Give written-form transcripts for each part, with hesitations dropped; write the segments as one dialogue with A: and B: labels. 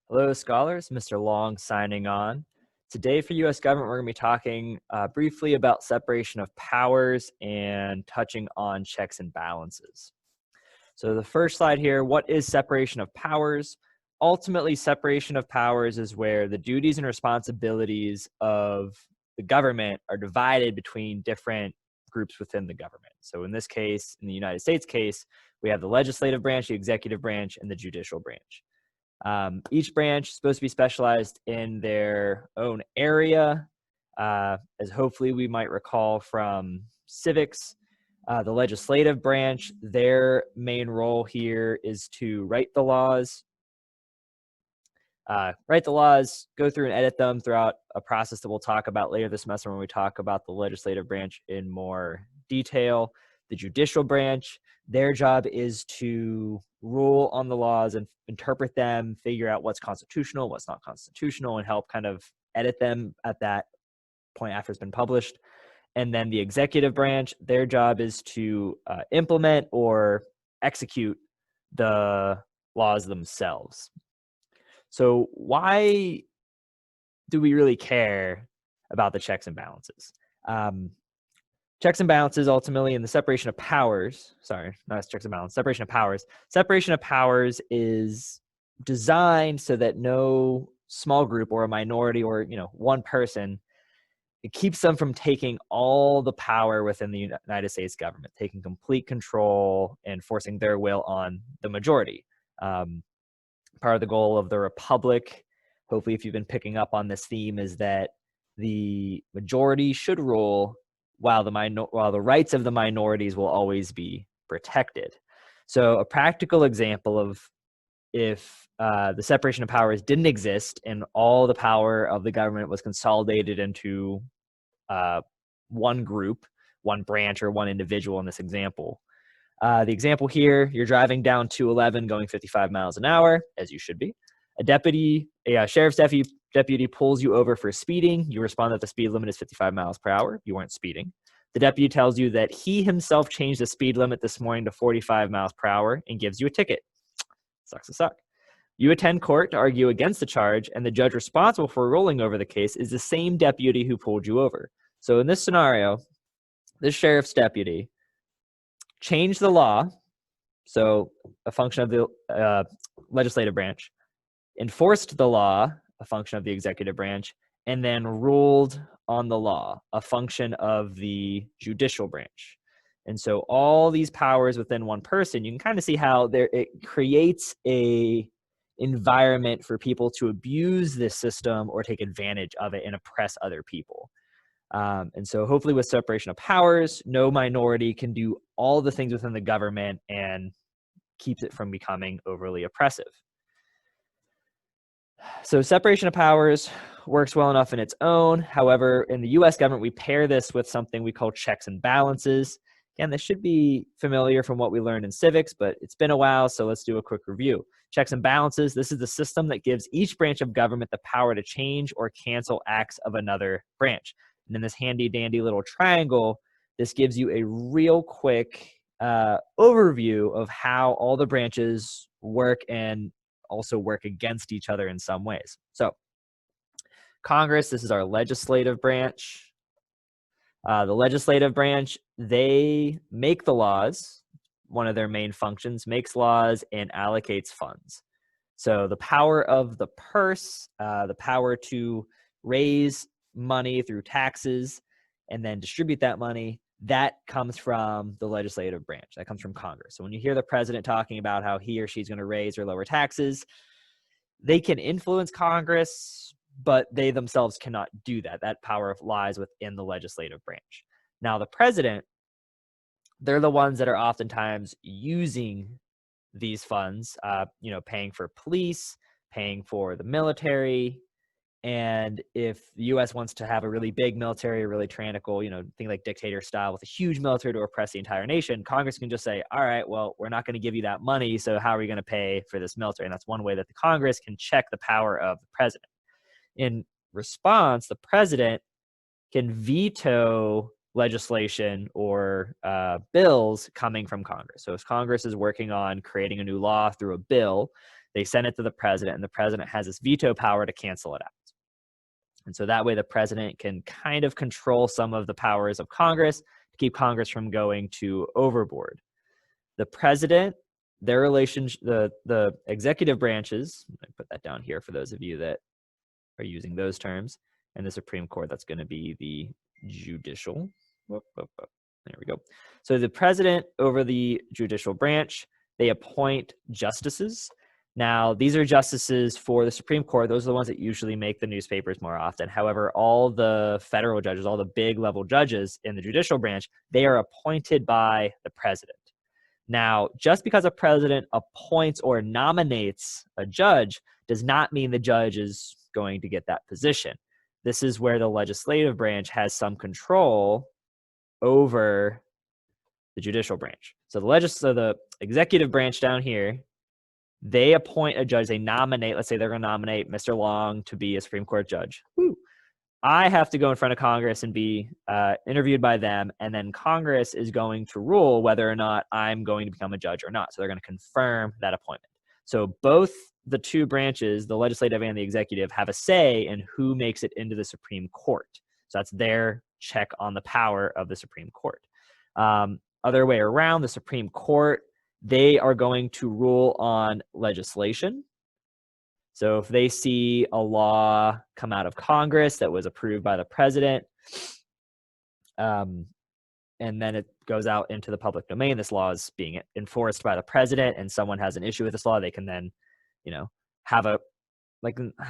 A: Hello, scholars. Mr. Long signing on. Today for U.S. government, we're going to be talking briefly about separation of powers and touching on checks and balances. So the first slide here, what is separation of powers? Ultimately, separation of powers is where the duties and responsibilities of the government are divided between different groups within the government. So in this case, in the United States case, we have the legislative branch, the executive branch, and the judicial branch. Each branch is supposed to be specialized in their own area, as hopefully we might recall from civics. The legislative branch, their main role here is to write the laws, go through and edit them throughout a process that we'll talk about later this semester when we talk about the legislative branch in more detail. The judicial branch, their job is to rule on the laws and interpret them, figure out what's constitutional, what's not constitutional, and help kind of edit them at that point after it's been published. And then the executive branch, their job is to implement or execute the laws themselves. So why do we really care about the checks and balances? Checks and balances ultimately in the separation of powers, separation of powers. Separation of powers is designed so that no small group or a minority or one person, it keeps them from taking all the power within the United States government, taking complete control and forcing their will on the majority. Part of the goal of the republic, hopefully if you've been picking up on this theme, is that the majority should rule while the rights of the minorities will always be protected. So a practical example of if the separation of powers didn't exist and all the power of the government was consolidated into one group, one branch, or one individual in this example. The example here, you're driving down 211 going 55 miles an hour, as you should be. A sheriff's deputy pulls you over for speeding. You respond that the speed limit is 55 miles per hour. You weren't speeding. The deputy tells you that he himself changed the speed limit this morning to 45 miles per hour and gives you a ticket. Sucks to suck. You attend court to argue against the charge, and the judge responsible for ruling over the case is the same deputy who pulled you over. So in this scenario, this sheriff's deputy changed the law, so a function of the legislative branch, enforced the law, a function of the executive branch, and then ruled on the law, a function of the judicial branch. And so all these powers within one person, you can kind of see how it creates a environment for people to abuse this system or take advantage of it and oppress other people. And so hopefully with separation of powers, no minority can do all the things within the government and keeps it from becoming overly oppressive. So separation of powers works well enough in its own. However, in the U.S. government, we pair this with something we call checks and balances. Again, this should be familiar from what we learned in civics, but it's been a while, so let's do a quick review. Checks and balances, this is the system that gives each branch of government the power to change or cancel acts of another branch. And in this handy dandy little triangle, this gives you a real quick overview of how all the branches work and also work against each other in some ways. So Congress, this is our legislative branch. The legislative branch, they make the laws. One of their main functions, makes laws and allocates funds. So the power of the purse, the power to raise money through taxes and then distribute that money, that comes from the legislative branch. That comes from Congress. So when you hear the president talking about how he or she's going to raise or lower taxes, they can influence Congress, but they themselves cannot do that. That power lies within the legislative branch. Now, the president, they're the ones that are oftentimes using these funds, paying for police, paying for the military. And if the U.S. wants to have a really big military, really tyrannical, thing like dictator style with a huge military to oppress the entire nation, Congress can just say, all right, well, we're not going to give you that money, so how are we going to pay for this military? And that's one way that the Congress can check the power of the president. In response, the president can veto legislation or bills coming from Congress. So if Congress is working on creating a new law through a bill, they send it to the president, and the president has this veto power to cancel it out. And so that way the president can kind of control some of the powers of Congress to keep Congress from going too overboard. The president, their relationship, the executive branches, I put that down here for those of you that are using those terms, and the Supreme Court, that's going to be the judicial. There we go. So the president over the judicial branch, they appoint justices. Now, these are justices for the Supreme Court. Those are the ones that usually make the newspapers more often. However, all the federal judges, all the big level judges in the judicial branch, they are appointed by the president. Now, just because a president appoints or nominates a judge does not mean the judge is going to get that position. This is where the legislative branch has some control over the judicial branch. So the executive branch down here, they appoint a judge, they nominate, let's say they're going to nominate Mr. Long to be a Supreme Court judge. Woo. I have to go in front of Congress and be interviewed by them, and then Congress is going to rule whether or not I'm going to become a judge or not. So they're going to confirm that appointment. So both the two branches, the legislative and the executive, have a say in who makes it into the Supreme Court. So that's their check on the power of the Supreme Court. Other way around, the Supreme Court, they are going to rule on legislation. So if they see a law come out of Congress that was approved by the president, and then it goes out into the public domain, this law is being enforced by the president, and someone has an issue with this law, they can then, have a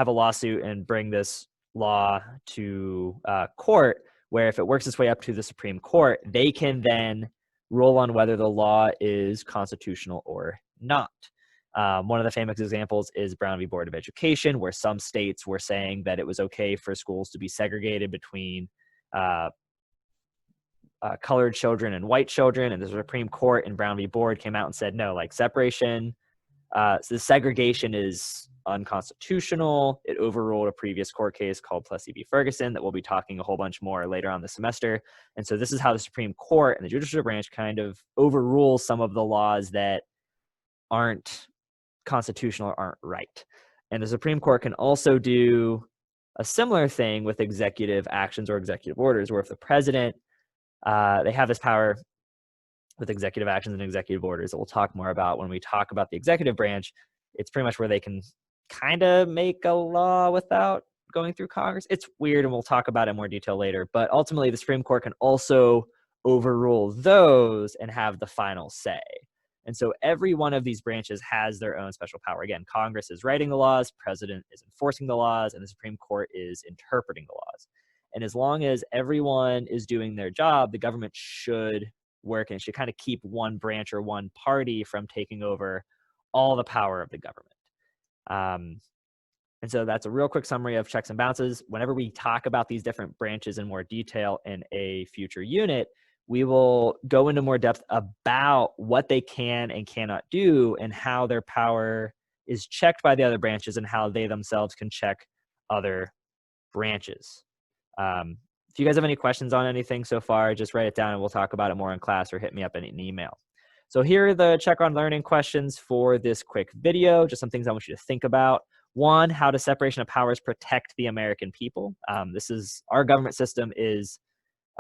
A: lawsuit and bring this law to court, where if it works its way up to the Supreme Court, they can then rule on whether the law is constitutional or not. One of the famous examples is Brown v. Board of Education, where some states were saying that it was okay for schools to be segregated between colored children and white children, and the Supreme Court in Brown v. Board came out and said, no, separation, so the segregation is unconstitutional. It overruled a previous court case called Plessy v. Ferguson that we'll be talking a whole bunch more later on this semester. And so this is how the Supreme Court and the judicial branch kind of overrules some of the laws that aren't constitutional or aren't right. And the Supreme Court can also do a similar thing with executive actions or executive orders, where if the president, they have this power with executive actions and executive orders that we'll talk more about when we talk about the executive branch. It's pretty much where they can kind of make a law without going through Congress. It's weird, and we'll talk about it in more detail later. But ultimately, the Supreme Court can also overrule those and have the final say. And so every one of these branches has their own special power. Again, Congress is writing the laws, president is enforcing the laws, and the Supreme Court is interpreting the laws. And as long as everyone is doing their job, the government should work and should kind of keep one branch or one party from taking over all the power of the government. And so that's a real quick summary of checks and balances. Whenever we talk about these different branches in more detail in a future unit, we will go into more depth about what they can and cannot do and how their power is checked by the other branches and how they themselves can check other branches. If you guys have any questions on anything so far, just write it down and we'll talk about it more in class, or hit me up in an email. So here are the check on learning questions for this quick video, just some things I want you to think about. One, how does separation of powers protect the American people? This is, our government system is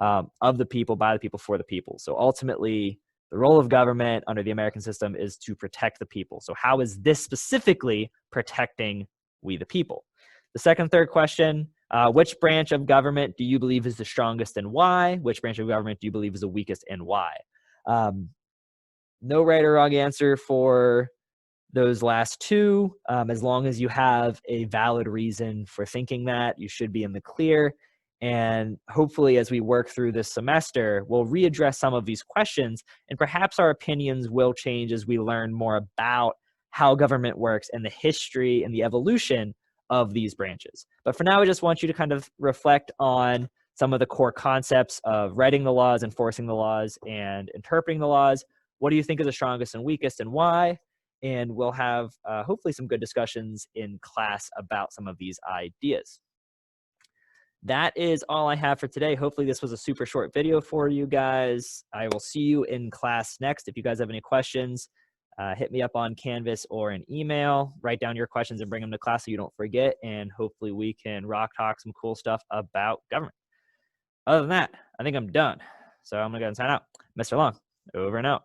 A: of the people, by the people, for the people. So ultimately, the role of government under the American system is to protect the people. So how is this specifically protecting we the people? The second, third question, which branch of government do you believe is the strongest and why? Which branch of government do you believe is the weakest and why? No right or wrong answer for those last two. As long as you have a valid reason for thinking that, you should be in the clear. And hopefully, as we work through this semester, we'll readdress some of these questions, and perhaps our opinions will change as we learn more about how government works and the history and the evolution of these branches. But for now, I just want you to kind of reflect on some of the core concepts of writing the laws, enforcing the laws, and interpreting the laws. What do you think is the strongest and weakest, and why? And we'll have hopefully some good discussions in class about some of these ideas. That is all I have for today. Hopefully this was a super short video for you guys. I will see you in class next. If you guys have any questions, hit me up on Canvas or an email. Write down your questions and bring them to class so you don't forget. And hopefully we can rock talk some cool stuff about government. Other than that, I think I'm done. So I'm going to go and sign out. Mr. Long, over and out.